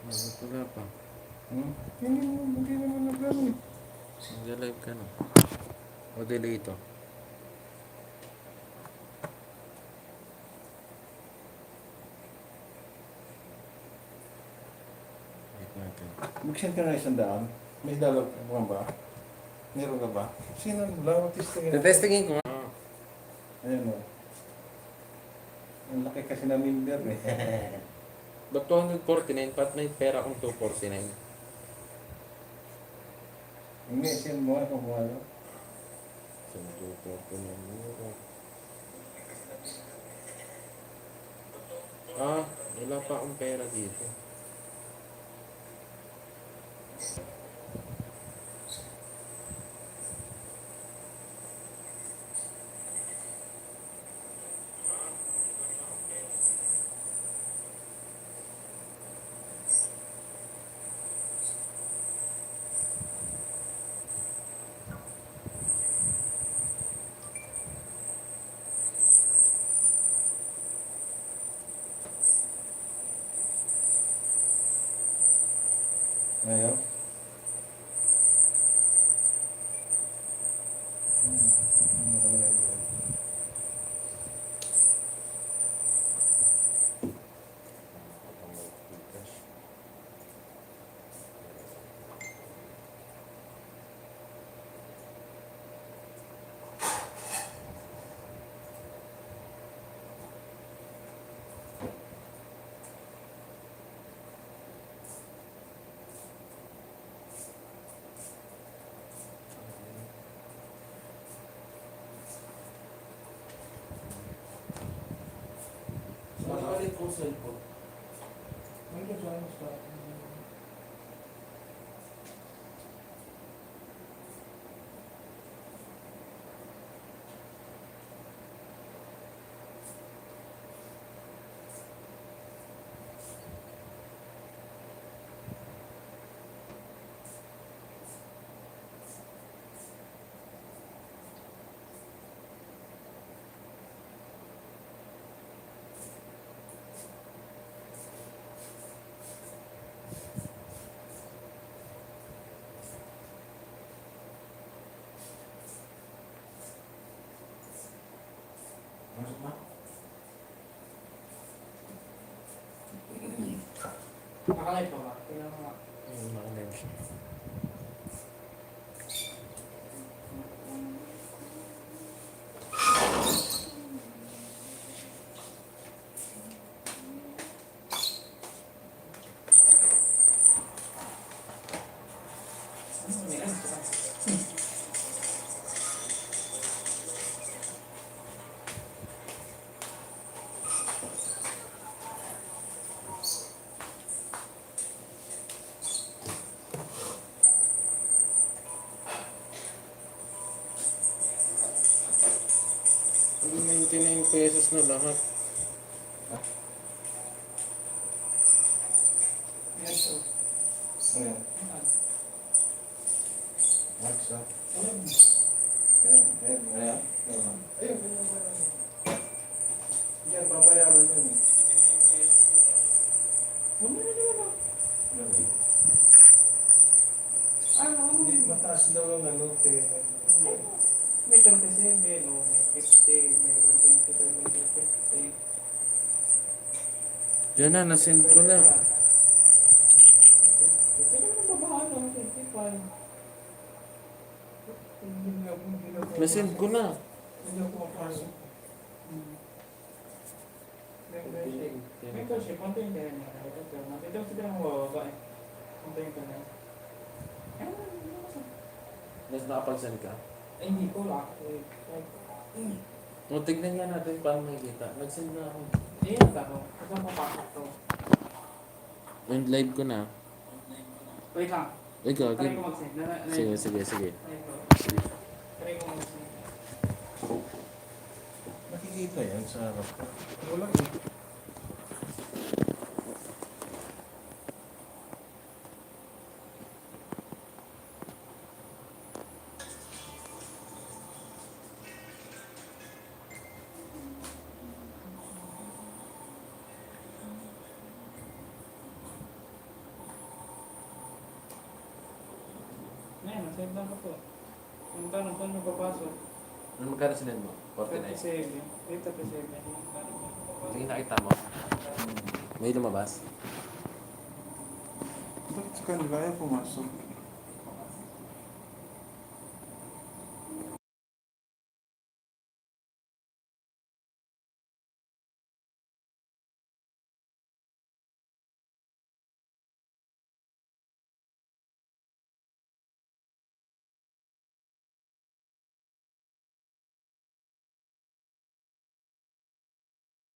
Wala pa. Hindi naman nag-ano. Nag-live ka na. O delay ito. Wait natin. Mag-send ka na 100. May dalaw ka ba? Meron ka ba? Sino? Wala ko testingin. Testingin ko. Ayan o. Ang laki kasi na member eh. Ba't 249? Pat may pera akong 249. Hindi, send mo ako kung ano. So, 249 mura. Wala pa akong pera dito. Ayaw? Makalit kong cellphone. Ano sa ano sa? Masuk na? Nakalive pa ba? Tingnan mo nga. Makalim siya. ₱99 na lahat. Yes, so. Ayan. Marks na. Ayan. Ayan. Ayun. Yan, papayaran yun. Hindi, mataas daw ang ano, kaya... May 27, o may 50, may 25, may 50. Yan na, nasend ko na. Pwede mo na babahan ng 25. Nasend ko na. Hindi ako mapasok. May kasi, kontayin ka rin. Ito sila ang mababa eh. Kontayin ka na. Mas nakapag-send ka? Ay, hindi ko lang. O, tignan nga natin paano makikita. Nag-send na ako. Hindi yan ako. Kasi mapapasok to. And live ko na. Wait lang. Ikaw, Try ko mag-send. sige. Try ko mag-send. Nakikita yan sa harap ko. Wala eh. send lang ko po. Yung tanong, paano papasok? Ano magkano sinend mo? 49. 37. Dito 37. Sige, nakita mo. May lumabas. Bakit sa kanila ayaw pumasok?